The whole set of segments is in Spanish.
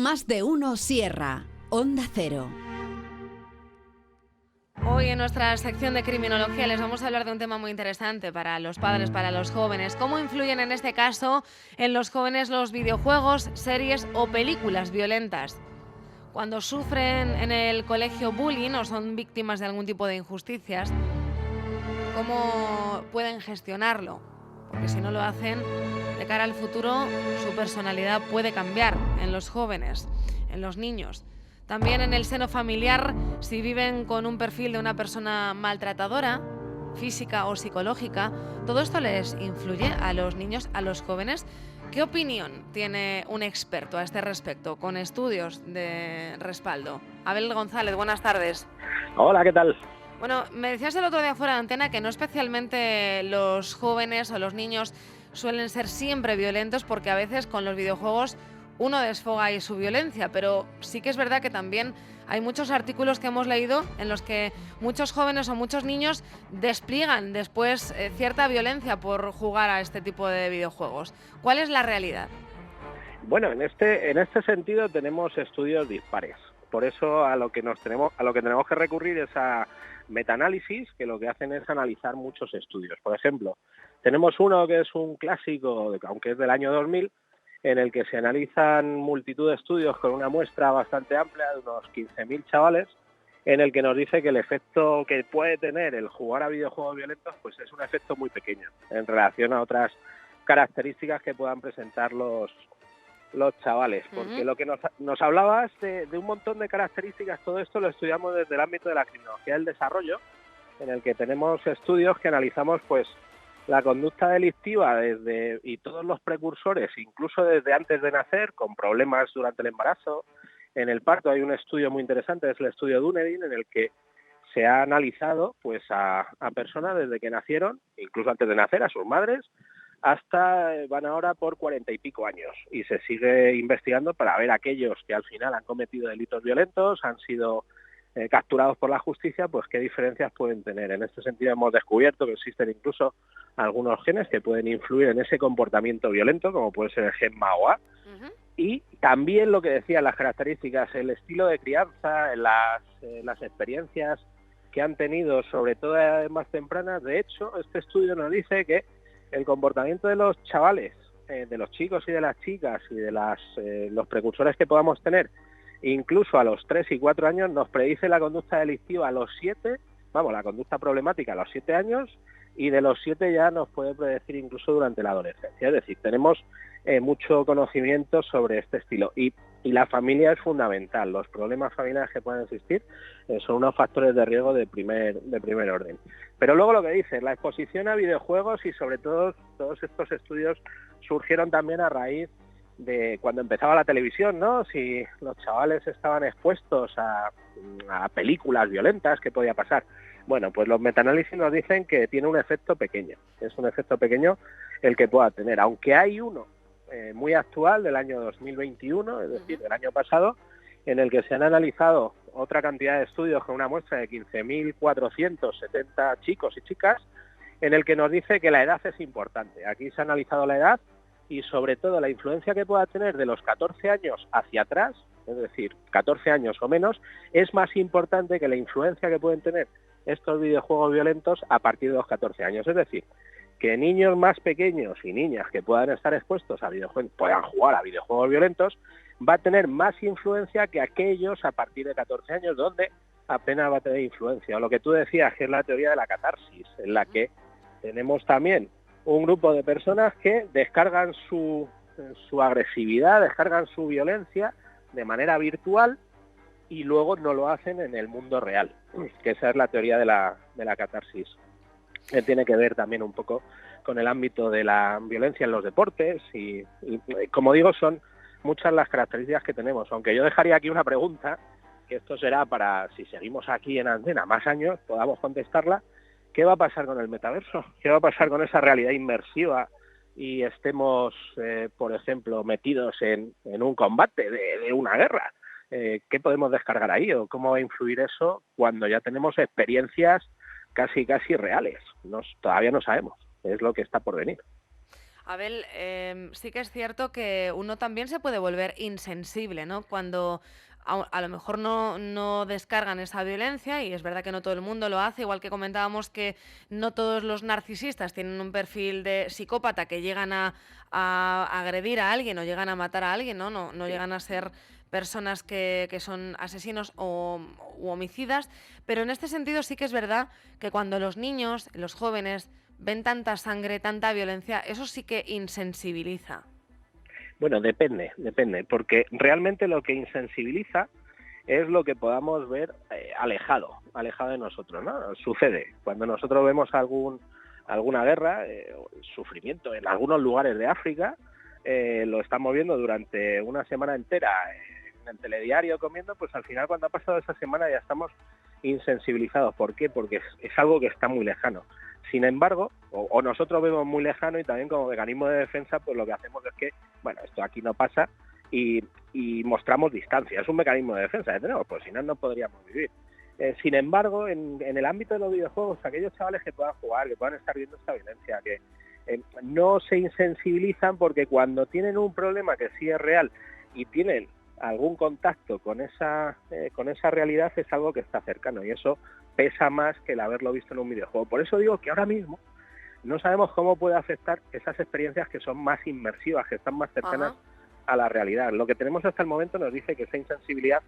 Más de uno Sierra, Onda Cero. Hoy en nuestra sección de criminología les vamos a hablar de un tema muy interesante para los padres, para los jóvenes. ¿Cómo influyen en este caso en los jóvenes los videojuegos, series o películas violentas? Cuando sufren en el colegio bullying o son víctimas de algún tipo de injusticias, ¿cómo pueden gestionarlo? Porque si no lo hacen, de cara al futuro, su personalidad puede cambiar en los jóvenes, en los niños. También en el seno familiar, si viven con un perfil de una persona maltratadora, física o psicológica, todo esto les influye a los niños, a los jóvenes. ¿Qué opinión tiene un experto a este respecto, con estudios de respaldo? Abel González, buenas tardes. Hola, ¿qué tal? Bueno, me decías el otro día fuera de antena que no especialmente los jóvenes o los niños suelen ser siempre violentos, porque a veces con los videojuegos uno desfoga ahí su violencia, pero sí que es verdad que también hay muchos artículos que hemos leído en los que muchos jóvenes o muchos niños despliegan después cierta violencia por jugar a este tipo de videojuegos. ¿Cuál es la realidad? Bueno, en este sentido tenemos estudios dispares. Por eso a lo que tenemos que recurrir es a metaanálisis, que lo que hacen es analizar muchos estudios. Por ejemplo, tenemos uno que es un clásico, aunque es del año 2000, en el que se analizan multitud de estudios con una muestra bastante amplia de unos 15.000 chavales, en el que nos dice que el efecto que puede tener el jugar a videojuegos violentos pues es un efecto muy pequeño en relación a otras características que puedan presentar los chavales, porque lo que nos hablabas de un montón de características, todo esto lo estudiamos desde el ámbito de la criminología del desarrollo, en el que tenemos estudios que analizamos pues la conducta delictiva y todos los precursores, incluso desde antes de nacer, con problemas durante el embarazo. En el parto hay un estudio muy interesante, es el estudio Dunedin, en el que se ha analizado pues a personas desde que nacieron, incluso antes de nacer, a sus madres, hasta van ahora por 40 y pico años, y se sigue investigando para ver aquellos que al final han cometido delitos violentos, han sido capturados por la justicia, pues qué diferencias pueden tener. En este sentido hemos descubierto que existen incluso algunos genes que pueden influir en ese comportamiento violento, como puede ser el gen MAOA, y también lo que decía, las características, el estilo de crianza, las experiencias que han tenido, sobre todo más tempranas. De hecho, este estudio nos dice que el comportamiento de los chavales, de los chicos y de las chicas y de los precursores que podamos tener, incluso a los 3 y 4 años, nos predice la conducta delictiva a los 7, la conducta problemática a los 7 años, y de los 7 ya nos puede predecir incluso durante la adolescencia. Es decir, tenemos mucho conocimiento sobre este estilo. Y la familia es fundamental. Los problemas familiares que pueden existir son unos factores de riesgo de primer orden. Pero luego lo que dices, la exposición a videojuegos, y sobre todo todos estos estudios surgieron también a raíz de cuando empezaba la televisión, ¿no? Si los chavales estaban expuestos a películas violentas, ¿qué podía pasar? Bueno, pues los metaanálisis nos dicen que tiene un efecto pequeño. Es un efecto pequeño el que pueda tener, aunque hay uno muy actual del año 2021, es decir, del año pasado, en el que se han analizado otra cantidad de estudios con una muestra de 15.470 chicos y chicas, en el que nos dice que la edad es importante. Aquí se ha analizado la edad y sobre todo la influencia que pueda tener de los 14 años hacia atrás, es decir, 14 años o menos, es más importante que la influencia que pueden tener estos videojuegos violentos a partir de los 14 años. Es decir, que niños más pequeños y niñas que puedan estar expuestos a videojuegos, puedan jugar a videojuegos violentos, va a tener más influencia que aquellos a partir de 14 años, donde apenas va a tener influencia. O lo que tú decías, que es la teoría de la catarsis, en la que tenemos también un grupo de personas que descargan su agresividad, descargan su violencia de manera virtual y luego no lo hacen en el mundo real, que esa es la teoría de la catarsis. Tiene que ver también un poco con el ámbito de la violencia en los deportes y como digo, son muchas las características que tenemos, aunque yo dejaría aquí una pregunta, que esto será para, si seguimos aquí en Antena más años, podamos contestarla. ¿Qué va a pasar con el metaverso? ¿Qué va a pasar con esa realidad inmersiva y estemos, por ejemplo, metidos en un combate de una guerra? ¿Qué podemos descargar ahí? ¿O cómo va a influir eso cuando ya tenemos experiencias casi reales? Todavía no sabemos. Es lo que está por venir. Abel, sí que es cierto que uno también se puede volver insensible, ¿no? Cuando a lo mejor no descargan esa violencia, y es verdad que no todo el mundo lo hace, igual que comentábamos que no todos los narcisistas tienen un perfil de psicópata que llegan a agredir a alguien o llegan a matar a alguien, ¿no? No Sí. llegan a ser personas que son asesinos u homicidas, pero en este sentido sí que es verdad que cuando los niños, los jóvenes, ven tanta sangre, tanta violencia, eso sí que insensibiliza. Bueno, depende, porque realmente lo que insensibiliza es lo que podamos ver alejado de nosotros, ¿no? Sucede cuando nosotros vemos alguna guerra, sufrimiento en algunos lugares de África, lo estamos viendo durante una semana entera en el telediario comiendo, pues al final cuando ha pasado esa semana ya estamos insensibilizados. ¿Por qué? Porque es algo que está muy lejano. Sin embargo, o nosotros vemos muy lejano y también como mecanismo de defensa, pues lo que hacemos es que, bueno, esto aquí no pasa y mostramos distancia. Es un mecanismo de defensa que tenemos, pues si no, no podríamos vivir. Sin embargo, en el ámbito de los videojuegos, aquellos chavales que puedan jugar, que puedan estar viendo esta violencia, que no se insensibilizan porque cuando tienen un problema que sí es real y tienen algún contacto con esa realidad, es algo que está cercano y eso pesa más que el haberlo visto en un videojuego. Por eso digo que ahora mismo no sabemos cómo puede afectar esas experiencias que son más inmersivas, que están más cercanas a la realidad. Lo que tenemos hasta el momento nos dice que esa insensibilidad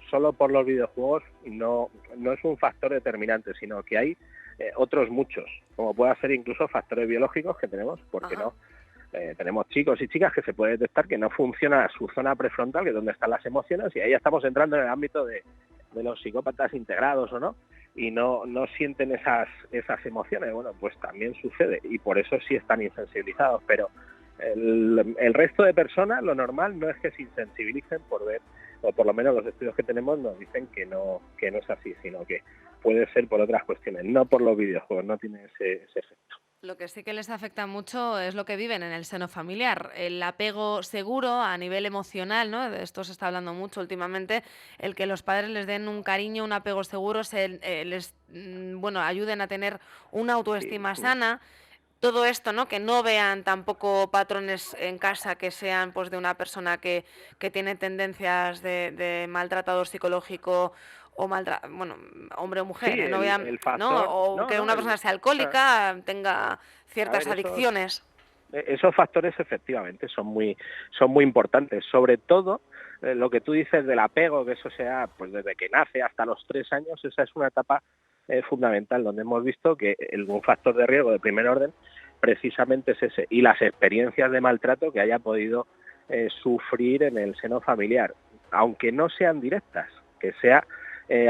solo por los videojuegos no es un factor determinante, sino que hay otros muchos, como pueda ser incluso factores biológicos que tenemos, porque no tenemos chicos y chicas que se puede detectar que no funciona su zona prefrontal, que es donde están las emociones, y ahí ya estamos entrando en el ámbito de los psicópatas integrados o no, y no sienten esas emociones. Bueno, pues también sucede, y por eso sí están insensibilizados, pero el resto de personas, lo normal no es que se insensibilicen por ver, o por lo menos los estudios que tenemos nos dicen que no es así, sino que puede ser por otras cuestiones, no por los videojuegos, no tiene ese efecto. Lo que sí que les afecta mucho es lo que viven en el seno familiar, el apego seguro a nivel emocional, ¿no? De esto se está hablando mucho últimamente, el que los padres les den un cariño, un apego seguro, bueno, ayuden a tener una Sí. autoestima sana. Todo esto, ¿no? Que no vean tampoco patrones en casa que sean pues de una persona que tiene tendencias de maltratador psicológico o bueno, hombre o Sí, mujer, no vean, el ¿no? factor, O que una persona sea alcohólica, tenga a ciertas ver, adicciones. esos factores efectivamente son muy importantes, sobre todo lo que tú dices del apego, que eso sea pues desde que nace hasta los 3 años, esa es una etapa fundamental donde hemos visto que un factor de riesgo de primer orden precisamente es ese, y las experiencias de maltrato que haya podido sufrir en el seno familiar, aunque no sean directas, que sea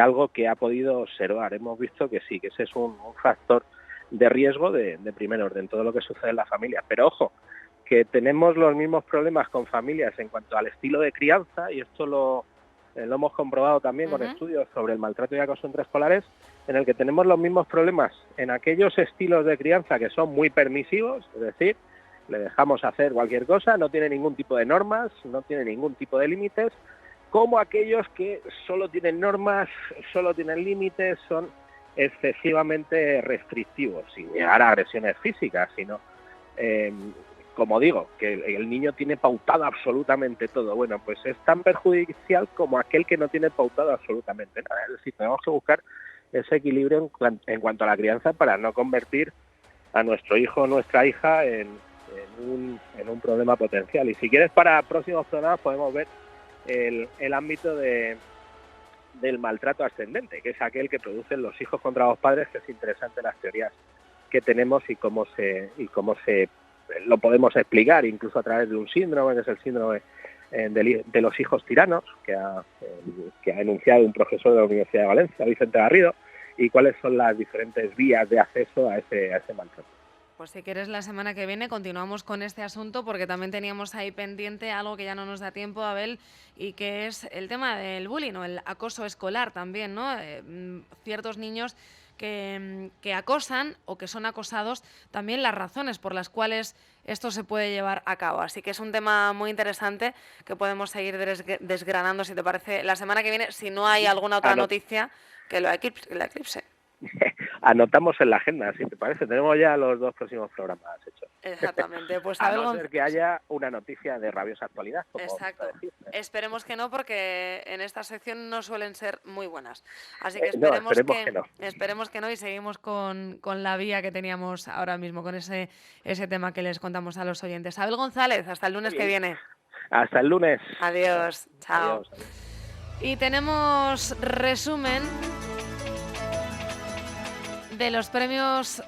algo que ha podido observar. Hemos visto que sí, que ese es un factor de riesgo de primer orden, todo lo que sucede en la familia. Pero ojo, que tenemos los mismos problemas con familias en cuanto al estilo de crianza, y esto lo hemos comprobado también con estudios sobre el maltrato y acoso entre escolares, en el que tenemos los mismos problemas en aquellos estilos de crianza que son muy permisivos, es decir, le dejamos hacer cualquier cosa, no tiene ningún tipo de normas, no tiene ningún tipo de límites, como aquellos que solo tienen normas, solo tienen límites, son excesivamente restrictivos, sin llegar a agresiones físicas, sino, como digo, que el niño tiene pautado absolutamente todo. Bueno, pues es tan perjudicial como aquel que no tiene pautado absolutamente nada. Es decir, tenemos que buscar ese equilibrio en cuanto a la crianza para no convertir a nuestro hijo o nuestra hija en un problema potencial. Y si quieres, para próximos programas podemos ver el ámbito del maltrato ascendente, que es aquel que producen los hijos contra los padres, que es interesante las teorías que tenemos y cómo se lo podemos explicar, incluso a través de un síndrome, que es el síndrome de los hijos tiranos, que ha enunciado un profesor de la Universidad de Valencia, Vicente Garrido, y cuáles son las diferentes vías de acceso a ese maltrato. Pues si quieres, la semana que viene continuamos con este asunto, porque también teníamos ahí pendiente algo que ya no nos da tiempo, Abel, y que es el tema del bullying o el acoso escolar también, ¿no? Ciertos niños que acosan o que son acosados, también las razones por las cuales esto se puede llevar a cabo. Así que es un tema muy interesante que podemos seguir desgranando, si te parece, la semana que viene, si no hay alguna otra noticia que lo eclipse. Anotamos en la agenda, si te parece. Tenemos ya los 2 próximos programas hechos. Exactamente. Pues a no ser que haya una noticia de rabiosa actualidad. Exacto. Esperemos que no, porque en esta sección no suelen ser muy buenas. Así que esperemos que no y seguimos con la vía que teníamos ahora mismo, con ese tema que les contamos a los oyentes. Abel González, hasta el lunes que viene. Hasta el lunes. Adiós. Chao. Adiós. Y tenemos resumen de los premios